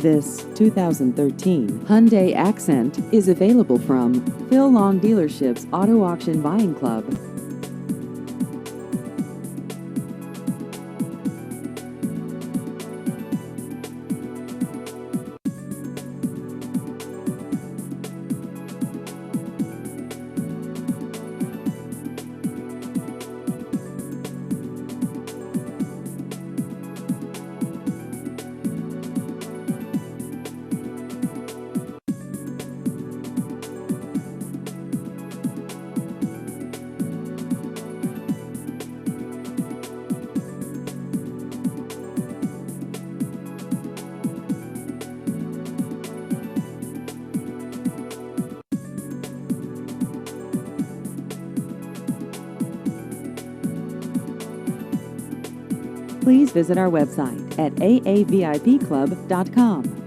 This 2013 Hyundai Accent is available from Phil Long Dealership's Auto Auction Buying Club. Please visit our website at aavipclub.com.